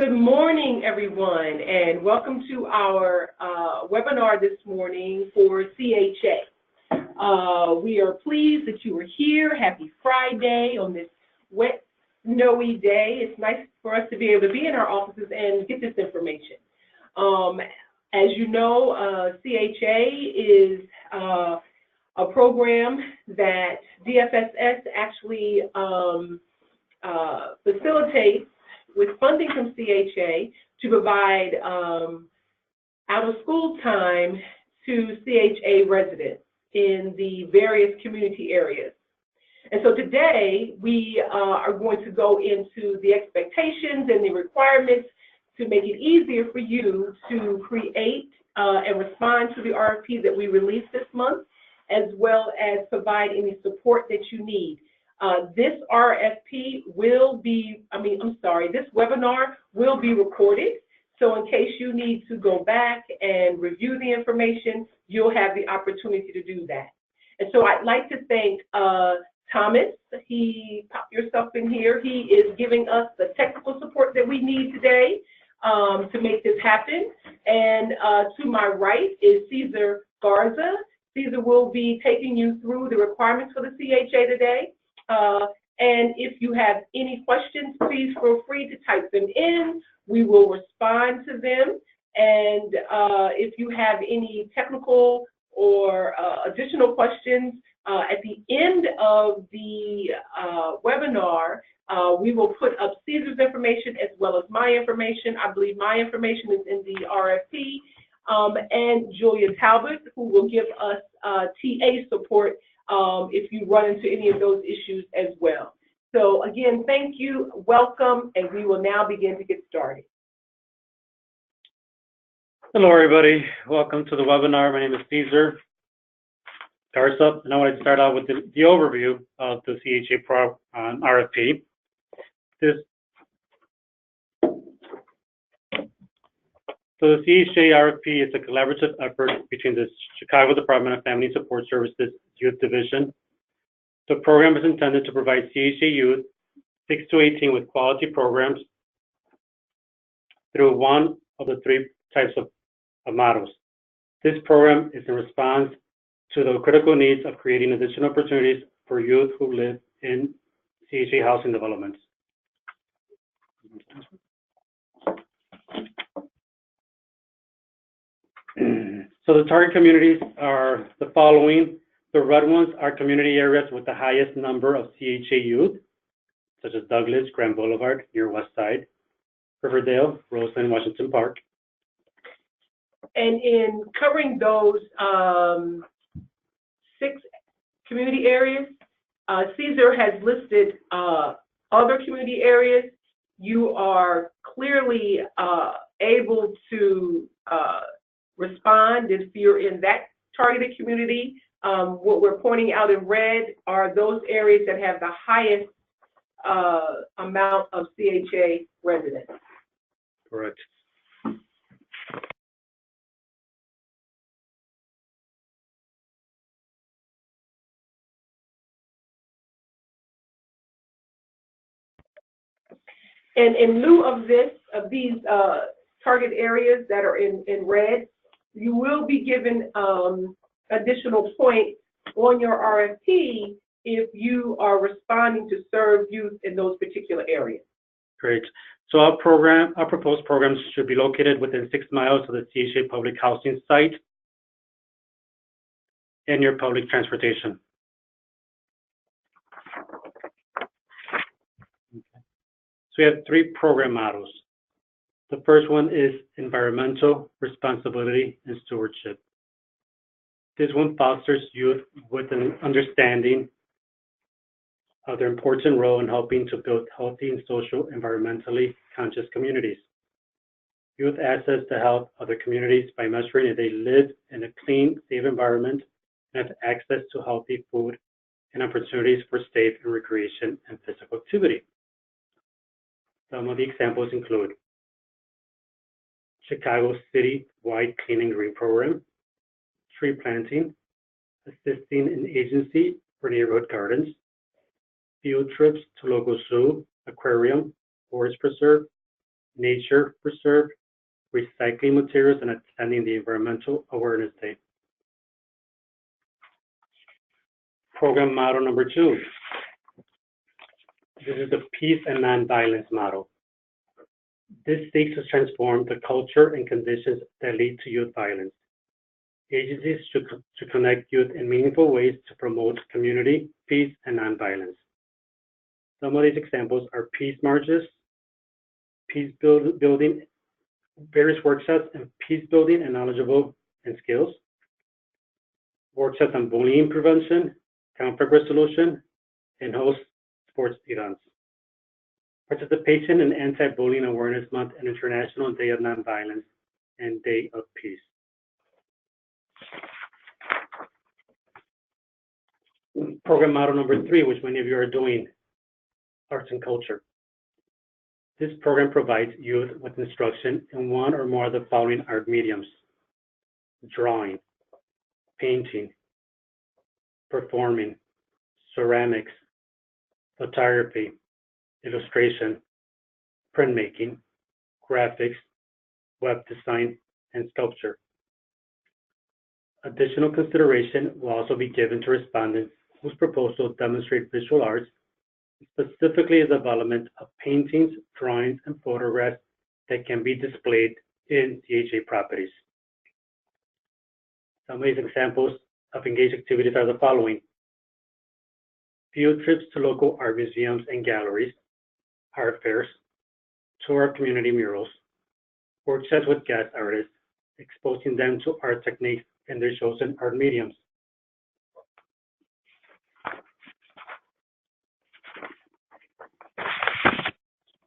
Good morning, everyone, and welcome to our webinar this morning for CHA. We are pleased that you are here. Happy Friday on this wet, snowy day. It's nice for us to be able to be in our offices and get this information. As you know, CHA is a program that DFSS actually facilitates with funding from CHA to provide out-of-school time to CHA residents in the various community areas. And so today we are going to go into the expectations and the requirements to make it easier for you to create and respond to the RFP that we released this month, as well as provide any support that you need. This RFP will be, this webinar will be recorded. So in case you need to go back and review the information, you'll have the opportunity to do that. And so I'd like to thank Thomas. Pop yourself in here. He is giving us the technical support that we need today to make this happen. And to my right is Cesar Garza. Cesar will be taking you through the requirements for the CHA today. And if you have any questions, please feel free to type them in. We will respond to them. And if you have any technical or additional questions, at the end of the webinar, we will put up Cesar's information as well as my information. I believe my information is in the RFP. And Julia Talbot, who will give us TA support if you run into any of those issues as well. So again, thank you, welcome, and we will now begin to get started. Hello, everybody. Welcome to the webinar. My name is Cesar Garza, and I want to start out with the overview of the CHA RFP. So the CHA RFP is a collaborative effort between the Chicago Department of Family and Support Services Youth Division. The program is intended to provide CHA youth 6 to 18 with quality programs through one of the three types of models. This program is in response to the critical needs of creating additional opportunities for youth who live in CHA housing developments. So the target communities are the following. The red ones are community areas with the highest number of CHA youth, such as Douglas, Grand Boulevard, near West Side, Riverdale, Roseland, Washington Park. And in covering those 6 community areas, Cesar has listed other community areas. You are clearly able to respond if you're in that targeted community. What we're pointing out in red are those areas that have the highest amount of CHA residents. Correct. And in lieu of these target areas that are in red, you will be given additional points on your RFP if you are responding to serve youth in those particular areas. Great. So our proposed programs should be located within 6 miles of the CHA public housing site and your public transportation. So we have 3 program models. The first one is environmental responsibility and stewardship. This one fosters youth with an understanding of their important role in helping to build healthy and social, environmentally conscious communities. Youth access to help other communities by measuring if they live in a clean, safe environment and have access to healthy food and opportunities for safe and recreation and physical activity. Some of the examples include Chicago City-wide Clean and Green Program, tree planting, assisting an agency for neighborhood gardens, field trips to local zoo, aquarium, forest preserve, nature preserve, recycling materials, and attending the Environmental Awareness Day. Program model number 2. This is the peace and nonviolence model. This seeks to transform the culture and conditions that lead to youth violence. Agencies should connect youth in meaningful ways to promote community, peace, and nonviolence. Some of these examples are peace marches, peace building, various workshops in peace building and knowledgeable and skills, workshops on bullying prevention, conflict resolution, and host sports events. Participation in Anti-Bullying Awareness Month and International Day of Nonviolence and Day of Peace. Program model number 3, which many of you are doing, arts and culture. This program provides youth with instruction in one or more of the following art mediums: drawing, painting, performing, ceramics, photography, illustration, printmaking, graphics, web design, and sculpture. Additional consideration will also be given to respondents whose proposals demonstrate visual arts, specifically the development of paintings, drawings, and photographs that can be displayed in CHA properties. Some of these examples of engaged activities are the following: field trips to local art museums and galleries, art fairs, tour of community murals, workshops with guest artists, exposing them to art techniques in their chosen art mediums.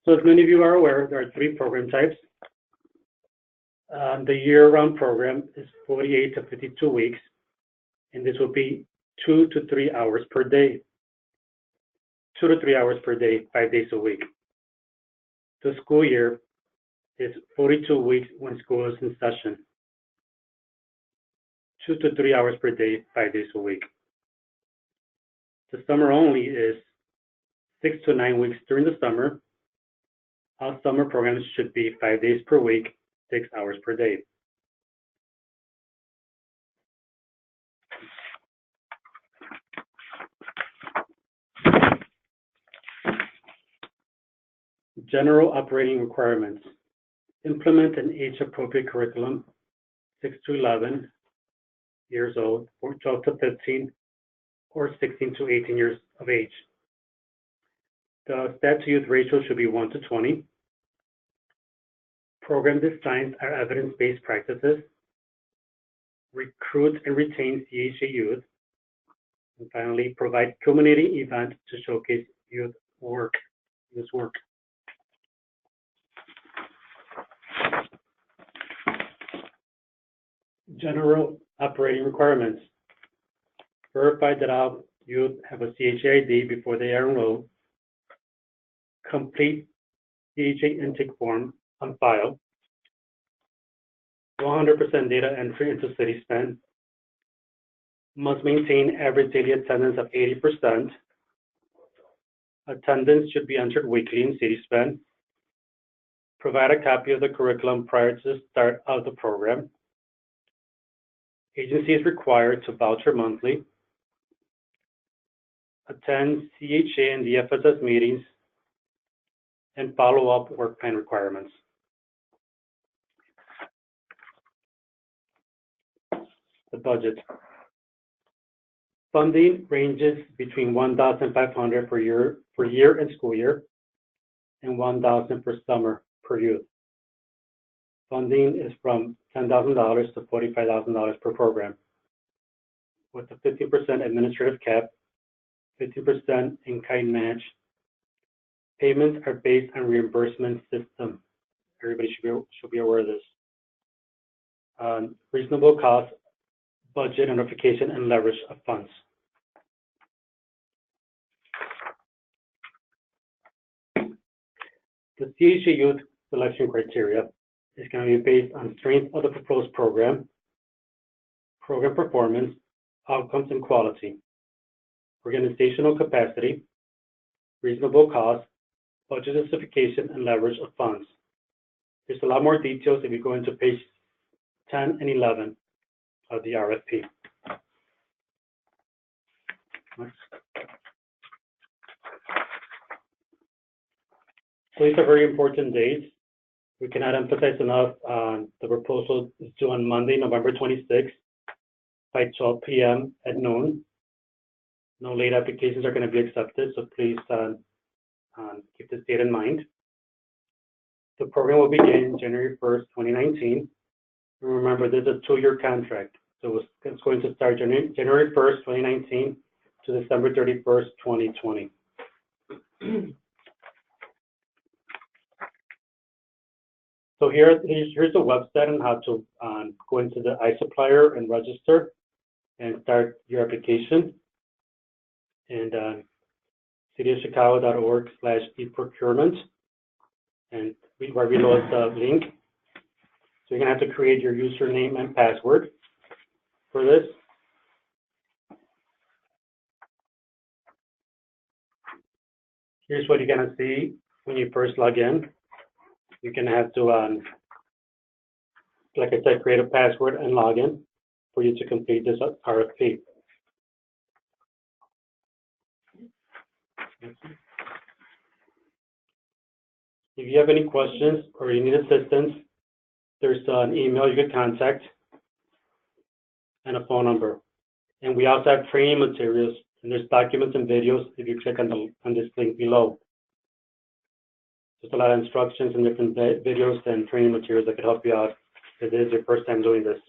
So as many of you are aware, there are 3 program types. The year-round program is 48 to 52 weeks, and this will be 2 to 3 hours per day. 2 to 3 hours per day, 5 days a week. The school year is 42 weeks when school is in session. 2 to 3 hours per day, 5 days a week. The summer only is 6 to 9 weeks during the summer. All summer programs should be 5 days per week, 6 hours per day. General operating requirements. Implement an age-appropriate curriculum, 6 to 11 years old, or 12 to 15, or 16 to 18 years of age. The staff-to-youth ratio should be 1 to 20. Program designs are evidence-based practices. Recruit and retain CHA youth. And finally, provide culminating events to showcase youth work. General operating requirements. Verify that all youth have a CHA ID before they are enrolled. Complete CHA intake form on file. 100% data entry into city spend. Must maintain average daily attendance of 80%. Attendance should be entered weekly in city spend. Provide a copy of the curriculum prior to the start of the program. Agency is required to voucher monthly. Attend CHA and DFSS meetings, and follow up work plan requirements. The budget. Funding ranges between $1,500 per year and school year, and $1,000 per summer per youth. Funding is from $10,000 to $45,000 per program, with a 50% administrative cap, 50% in-kind match. Payments are based on reimbursement system. Everybody should be aware of this. Reasonable cost, budget identification, and leverage of funds. The CHA youth selection criteria is going to be based on strength of the proposed program, program performance, outcomes and quality, organizational capacity, reasonable cost, budget justification, and leverage of funds. There's a lot more details if you go into page 10 and 11 of the RFP. Next. So these are very important dates. We cannot emphasize enough the proposal is due on Monday, November 26th by 12 p.m. at noon. No late applications are going to be accepted, so please keep this date in mind. The program will begin January 1st, 2019. And remember, this is a 2-year contract, so it's going to start January 1st, 2019 to December 31st, 2020. So here's the website on how to go into the iSupplier and register and start your application. And cityofchicago.org/eprocurement, and right below is the link. So you're gonna have to create your username and password for this. Here's what you're gonna see when you first log in. You're gonna have to, like I said, create a password and log in for you to complete this RFP. If you have any questions or you need assistance, there's an email you can contact and a phone number. And we also have training materials, and there's documents and videos if you click on this link below. There's a lot of instructions and different videos and training materials that could help you out if it is your first time doing this.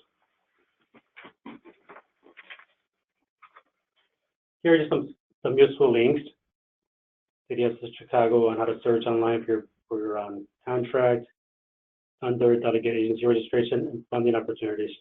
Here are just some useful links. DFSS Chicago on how to search online for your contract, under delegate agency registration, and funding opportunities.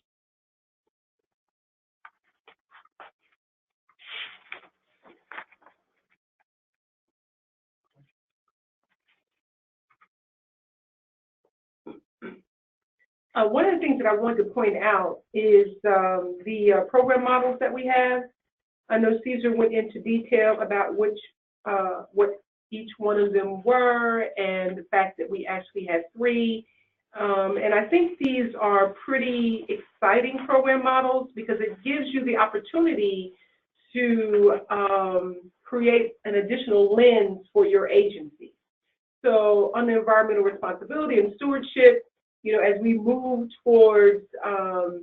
One of the things that I wanted to point out is the program models that we have. I know Caesar went into detail about what each one of them were, and the fact that we actually had 3. And I think these are pretty exciting program models because it gives you the opportunity to create an additional lens for your agency. So on the environmental responsibility and stewardship, as we move towards a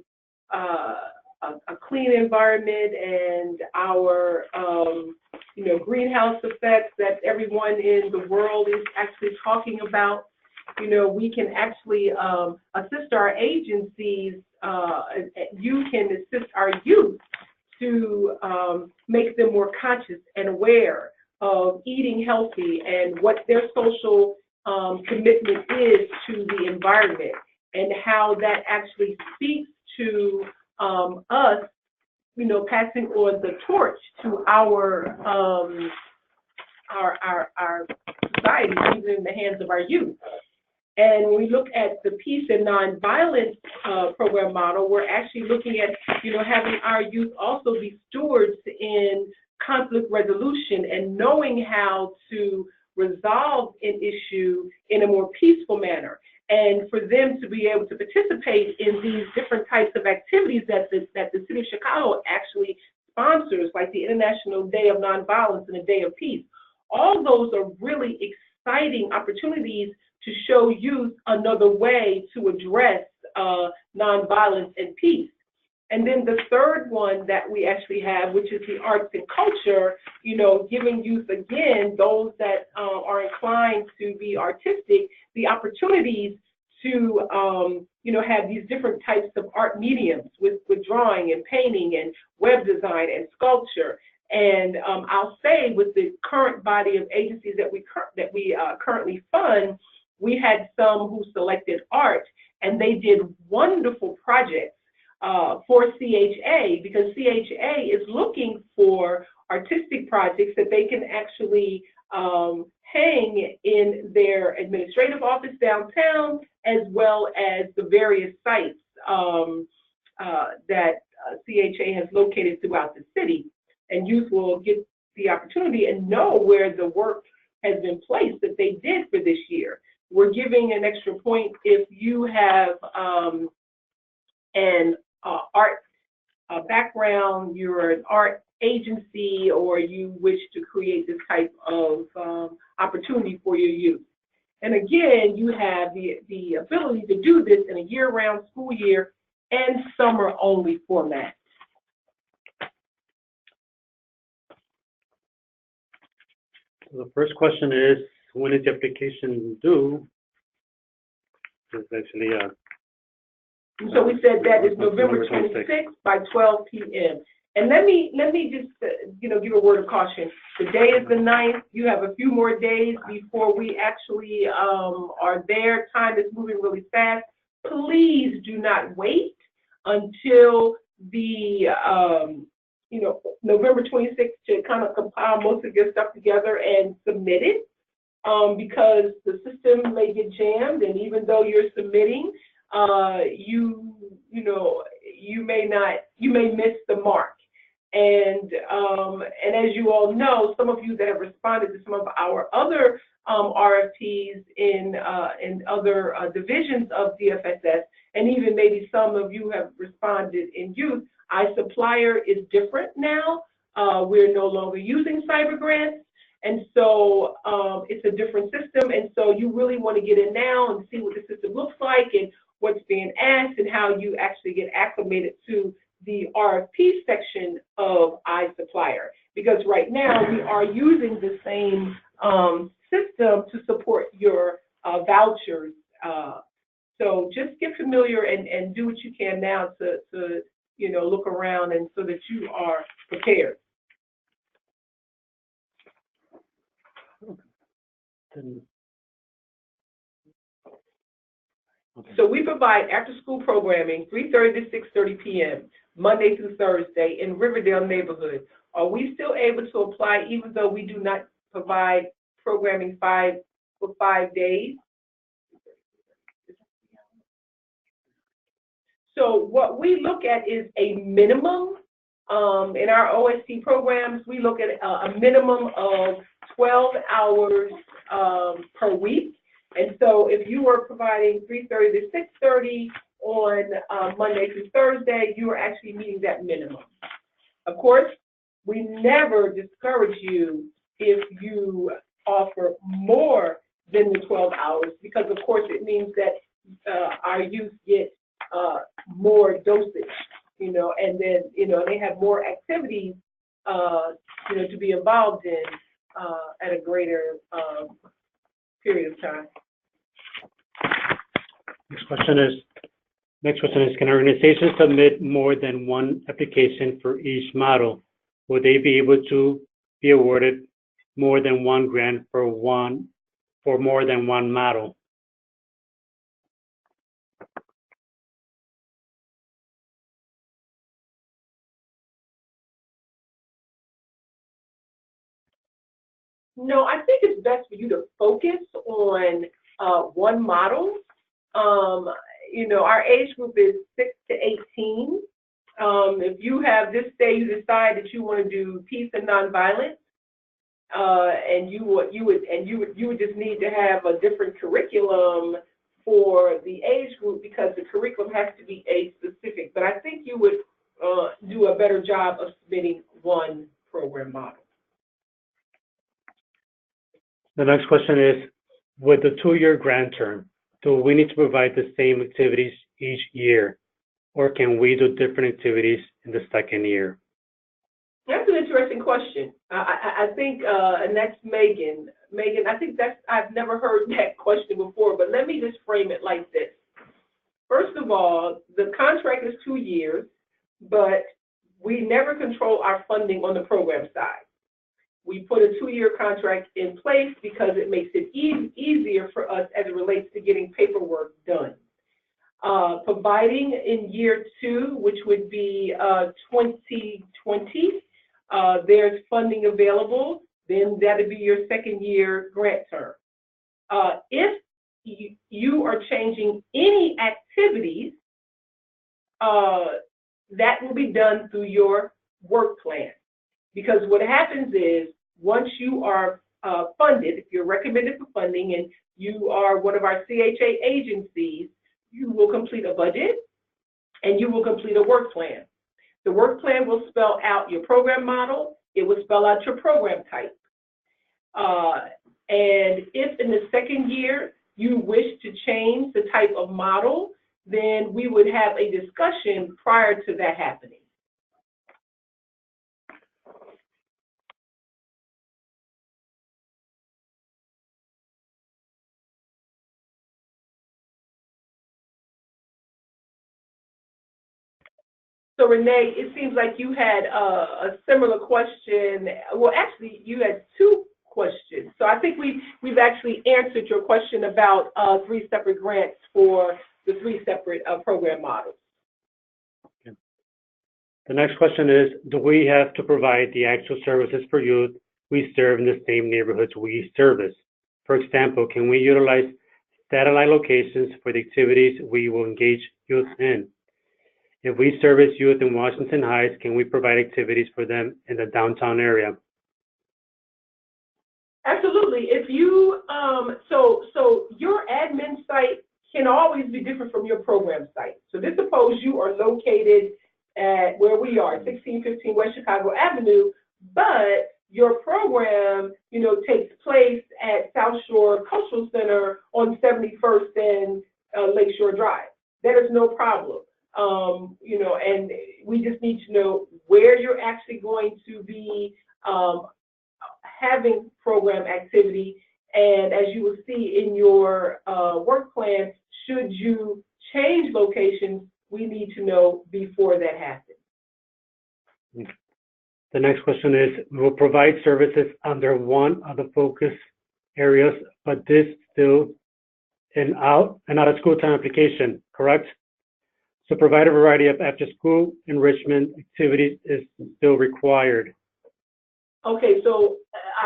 clean environment and our greenhouse effects that everyone in the world is actually talking about, we can actually assist our agencies, you can assist our youth to make them more conscious and aware of eating healthy and what their social commitment is to the environment, and how that actually speaks to us, passing on the torch to our society, even in the hands of our youth. And when we look at the peace and nonviolence program model, we're actually looking at, having our youth also be stewards in conflict resolution and knowing how to resolve an issue in a more peaceful manner, and for them to be able to participate in these different types of activities that the City of Chicago actually sponsors, like the International Day of Nonviolence and the Day of Peace. All those are really exciting opportunities to show youth another way to address nonviolence and peace. And then the third one that we actually have, which is the arts and culture, giving youth, again, those that are inclined to be artistic, the opportunities to, have these different types of art mediums with drawing and painting and web design and sculpture. And I'll say, with the current body of agencies that we currently fund, we had some who selected art, and they did wonderful projects for CHA, because CHA is looking for artistic projects that they can actually hang in their administrative office downtown, as well as the various sites that CHA has located throughout the city. And youth will get the opportunity and know where the work has been placed that they did for this year. we're giving an extra point if you have an art background, you're an art agency, or you wish to create this type of opportunity for your youth. And again, you have the ability to do this in a year-round school year and summer-only format. So the first question is, when is the application due? It's actually so we said that is November 26th by 12 p.m. And let me just give a word of caution. Today is the 9th. You have a few more days before we actually are there. Time is moving really fast. Please do not wait until the November 26th to kind of compile most of your stuff together and submit it, because the system may get jammed, and even though you're submitting, you may miss the mark. And as you all know, some of you that have responded to some of our other RFPs in other divisions of DFSS, and even maybe some of you have responded in youth, iSupplier is different now. We're no longer using cyber grants, and so it's a different system. And so you really want to get in now and see what the system looks like and what's being asked and how you actually get acclimated to the RFP section of iSupplier. Because right now we are using the same system to support your vouchers. So just get familiar and do what you can now to look around and so that you are prepared. Okay. So we provide after-school programming 3:30 to 6:30 p.m. Monday through Thursday in Riverdale neighborhood. Are we still able to apply even though we do not provide programming for 5 days? So what we look at is a minimum. In our OST programs, we look at a minimum of 12 hours per week. And so if you were providing 3:30 to 6:30 on Monday through Thursday, you are actually meeting that minimum. Of course, we never discourage you if you offer more than the 12 hours, because of course it means that our youth get more dosage, and then, they have more activities, to be involved in at a greater period of time. Next question is, can organizations submit more than one application for each model? Will they be able to be awarded more than one grant for more than one model? No, I think it's best for you to focus on one model. Our age group is 6 to 18. If you have this day, you decide that you want to do peace and nonviolence, and you would just need to have a different curriculum for the age group because the curriculum has to be age specific. But I think you would do a better job of submitting one program model. The next question is, with the 2-year grant term, do we need to provide the same activities each year, or can we do different activities in the second year? That's an interesting question. I think, and that's Megan. Megan, I think I've never heard that question before, but let me just frame it like this. First of all, the contract is 2 years, but we never control our funding on the program side. We put a 2-year contract in place because it makes it easier for us as it relates to getting paperwork done. Providing in year 2, which would be 2020, there's funding available, then that'd be your second year grant term. If you are changing any activities, that will be done through your work plan. Because what happens is, once you are funded, if you're recommended for funding and you are one of our CHA agencies, you will complete a budget and you will complete a work plan. The work plan will spell out your program model. It will spell out your program type. And if in the second year you wish to change the type of model, then we would have a discussion prior to that happening. So Renee, it seems like you had a similar question. Well, actually, you had two questions. So I think we've actually answered your question about 3 separate grants for the 3 separate program models. Okay. The next question is, do we have to provide the actual services for youth we serve in the same neighborhoods we service? For example, can we utilize satellite locations for the activities we will engage youth in? If we service youth in Washington Heights, can we provide activities for them in the downtown area? Absolutely. If you, so your admin site can always be different from your program site. So just suppose you are located at where we are, 1615 West Chicago Avenue, but your program, takes place at South Shore Cultural Center on 71st and Lakeshore Drive. That is no problem. And we just need to know where you're actually going to be having program activity. And as you will see in your work plan, should you change locations, we need to know before that happens. The next question is, we will provide services under one of the focus areas, but this still an out of school time application, correct? So provide a variety of after-school enrichment activities is still required. Okay, so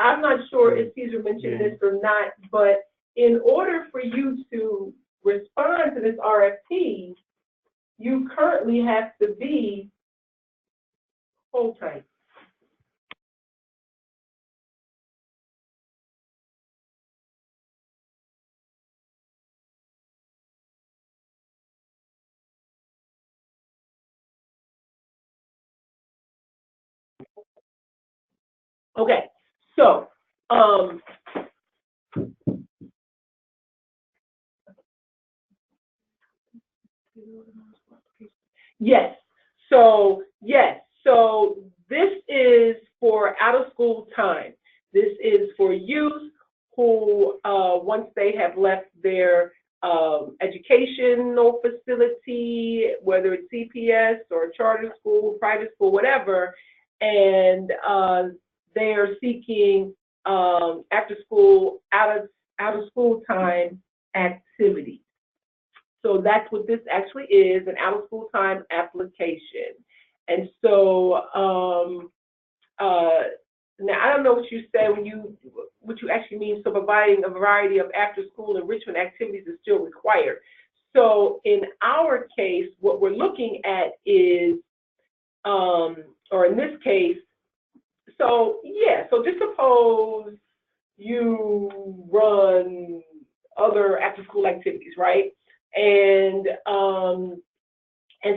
I'm not sure if Caesar mentioned this or not, but in order for you to respond to this RFP, you currently have to be full-time. Okay, so yes, so this is for out of school time. This is for youth who, once they have left their educational facility, whether it's CPS or charter school, private school, whatever, and they are seeking after school, out of school time activities. So that's what this actually is, an out of school time application. And so now I don't know what you say what you actually mean. So providing a variety of after school enrichment activities is still required. So in our case, what we're looking at is, or in this case, so just suppose you run other after school activities, right? And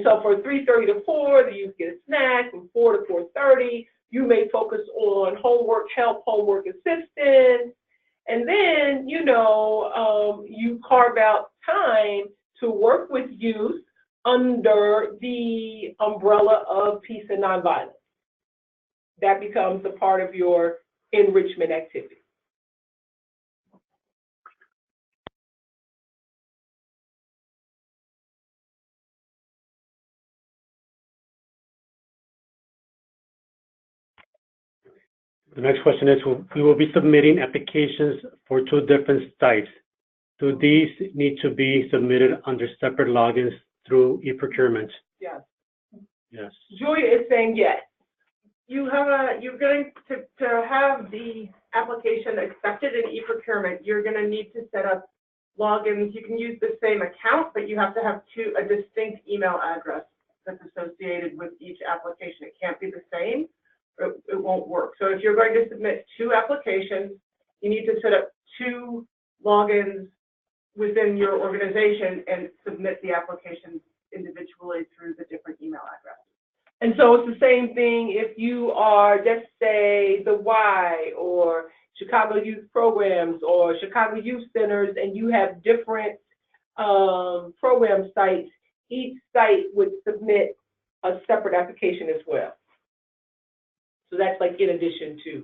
so for 3:30 to 4, the youth get a snack. From 4 to 4:30, you may focus on homework help, homework assistance, and then you carve out time to work with youth under the umbrella of peace and nonviolence. That becomes a part of your enrichment activity. The next question is, we will be submitting applications for 2 different sites. Do these need to be submitted under separate logins through e-procurement? Yes. Yes. Julia is saying yes. You're going to have the application accepted in e-procurement. You're going to need to set up logins. You can use the same account, but you have to have a distinct email address that's associated with each application. It can't be the same. It won't work. So if you're going to submit 2 applications, you need to set up 2 logins within your organization and submit the applications individually through the different email addresses. And so it's the same thing if you are, let's say, the Y or Chicago Youth Programs or Chicago Youth Centers, and you have different program sites. Each site would submit a separate application as well. So that's like in addition to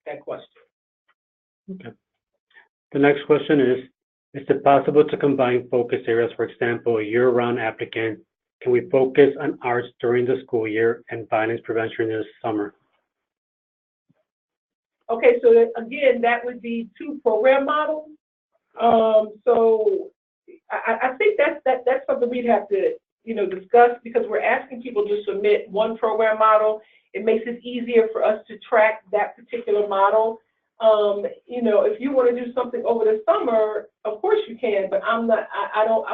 that question. Okay. The next question is it possible to combine focus areas, for example, a year-round applicant? Can we focus on arts during the school year and violence prevention in the summer? Okay, so again, that would be two program models. So I think that's something we'd have to, discuss, because we're asking people to submit one program model. It makes it easier for us to track that particular model. If you want to do something over the summer, of course you can, but I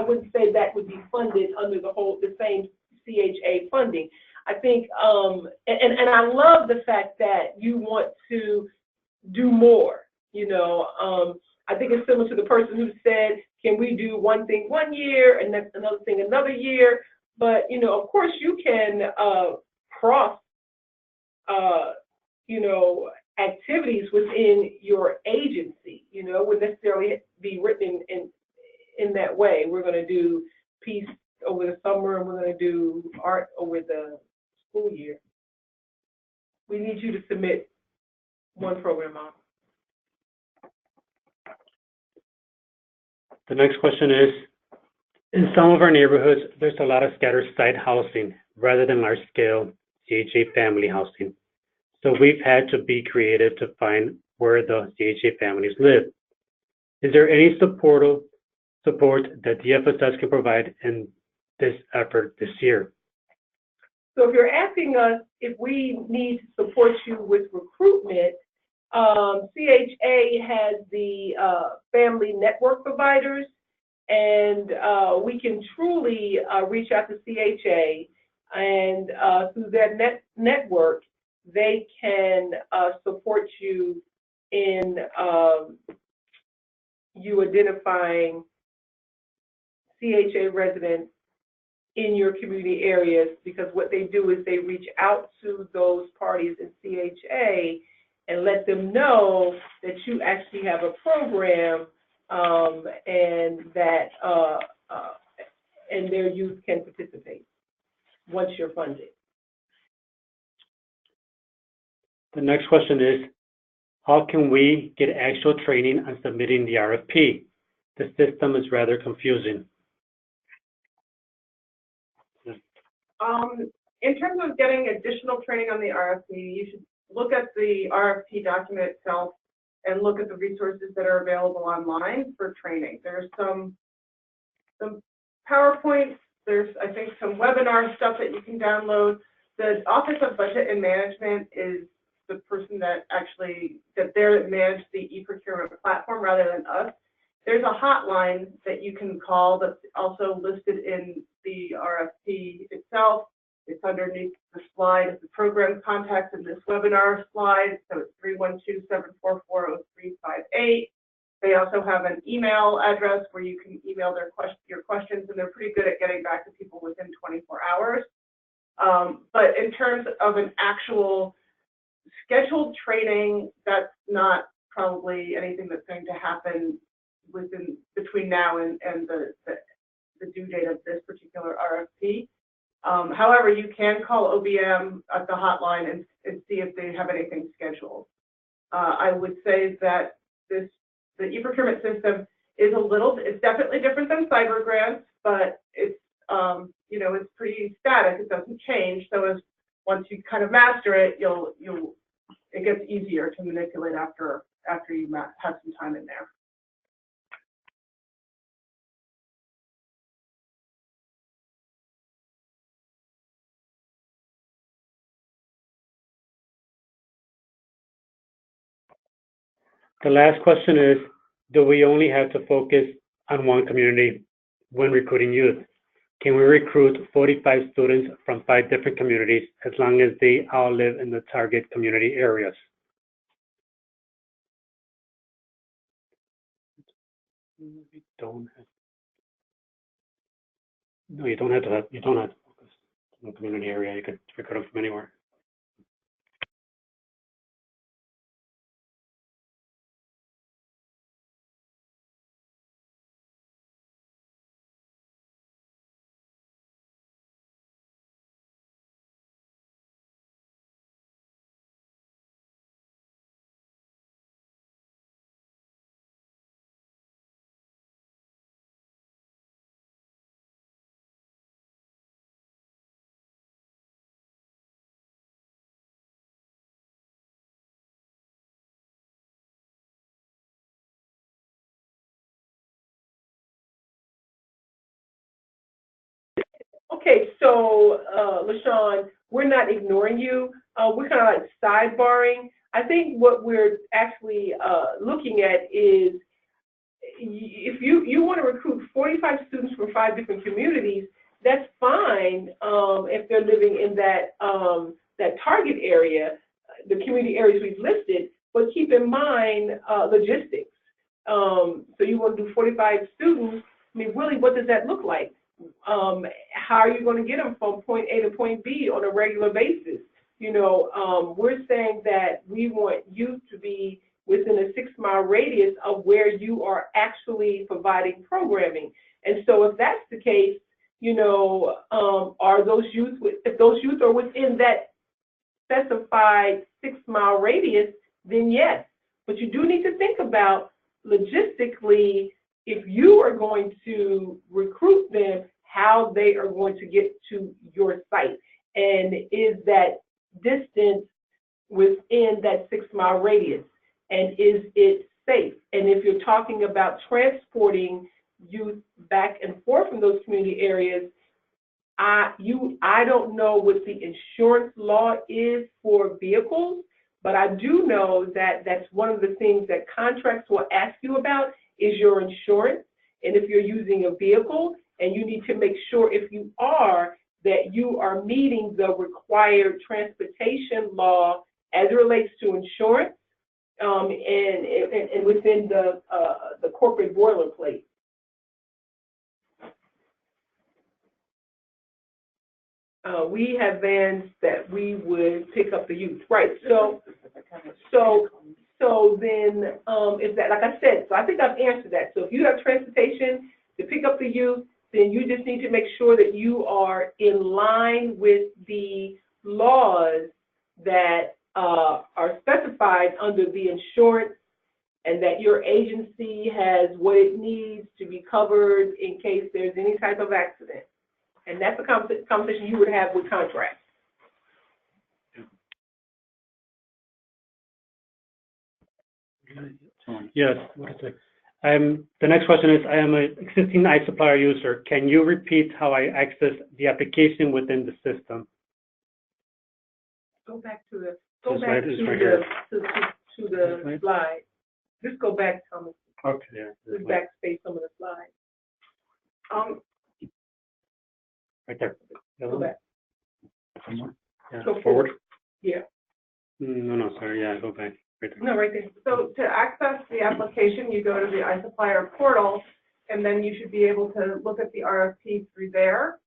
wouldn't say that would be funded under the same CHA funding. I think, and I love the fact that you want to do more, I think it's similar to the person who said, can we do one thing one year and then another thing another year? But, of course you can cross, activities within your agency, would necessarily be written in that way. We're going to do peace over the summer and we're going to do art over the school year. We need you to submit one program model. The next question is, in some of our neighborhoods, there's a lot of scattered site housing rather than large-scale CHA family housing. So we've had to be creative to find where the CHA families live. Is there any support that DFSS can provide in this effort this year? So if you're asking us if we need to support you with recruitment, CHA has the family network providers, and we can truly reach out to CHA, and through that network, they can support you in you identifying CHA residents in your community areas, because what they do is they reach out to those parties in CHA and let them know that you actually have a program and that and their youth can participate once you're funded. The next question is, how can we get actual training on submitting the RFP? The system is rather confusing. In terms of getting additional training on the RFP, you should look at the RFP document itself and look at the resources that are available online for training. There's some PowerPoints, there's, I think, some webinar stuff that you can download. The Office of Budget and Management is the person that manage the e-procurement platform rather than us. There's a hotline that you can call that's also listed in the RFP itself. It's underneath the slide of the program contacts in this webinar slide. So it's 312-744-0358. They also have an email address where you can email your questions, and they're pretty good at getting back to people within 24 hours. But in terms of an actual scheduled training, that's not probably anything that's going to happen between now and the due date of this particular RFP. However, you can call OBM at the hotline and see if they have anything scheduled. I would say that the e-procurement system is it's definitely different than cyber grants, but it's it's pretty static. It doesn't change. So once you kind of master it, it gets easier to manipulate after you have some time in there. The last question is, do we only have to focus on one community when recruiting youth? Can we recruit 45 students from 5 different communities as long as they all live in the target community areas? You don't have. No, you don't have to focus on the community area. You could record them from anywhere. Okay, so, LaShawn, we're not ignoring you. We're kind of like sidebarring. I think what we're actually looking at is if you want to recruit 45 students from 5 different communities, that's fine if they're living in that target area, the community areas we've listed, but keep in mind logistics. So you want to do 45 students, I mean, really, what does that look like? How are you going to get them from point A to point B on a regular basis? You know, we're saying that we want you to be within a 6-mile radius of where you are actually providing programming. And so if that's the case, you know, are those youth, if those youth are within that specified 6-mile radius, then yes. But you do need to think about logistically, if you are going to recruit them, how they are going to get to your site. And is that distance within that 6-mile radius? And is it safe? And if you're talking about transporting youth back and forth from those community areas, I don't know what the insurance law is for vehicles, but I do know that that's one of the things that contracts will ask you about is your insurance. And if you're using a vehicle, and you need to make sure if you are, that you are meeting the required transportation law as it relates to insurance and within the corporate boilerplate. We have vans that we would pick up the youth, right? So then, is that, like I said, so I think I've answered that. So if you have transportation to pick up the youth, then you just need to make sure that you are in line with the laws that are specified under the insurance, and that your agency has what it needs to be covered in case there's any type of accident. And that's a conversation you would have with contracts. Yes, what is it? The next question is, I am an existing iSupplier user. Can you repeat how I access the application within the system? Go back to the slide. Just go back, Thomas. Okay, yeah. Just backspace some of the slides. Right there. Go back. Some more? Yeah. Go Forward? Yeah. No, sorry. Yeah, go back. Right there. No, right there. So to access the application, you go to the iSupplier portal, and then you should be able to look at the RFP through there.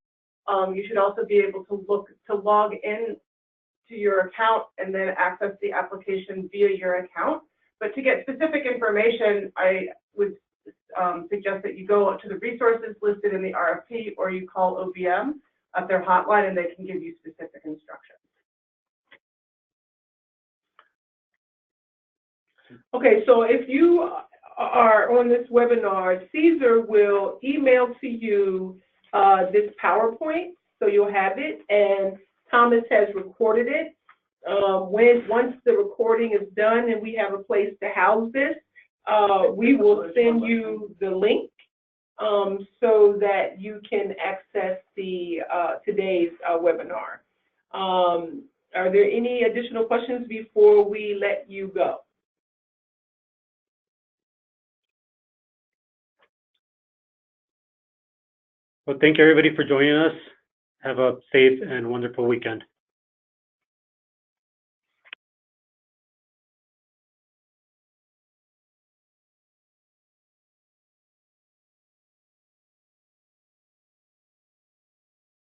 You should also be able to log in to your account and then access the application via your account. But to get specific information, I would suggest that you go to the resources listed in the RFP, or you call OBM at their hotline, and they can give you specific instructions. Okay, so if you are on this webinar, Caesar will email to you this PowerPoint, so you'll have it, and Thomas has recorded it. Once the recording is done and we have a place to house this, we will send you the link so that you can access the today's webinar. Are there any additional questions before we let you go? Well, thank you everybody for joining us. Have a safe and wonderful weekend.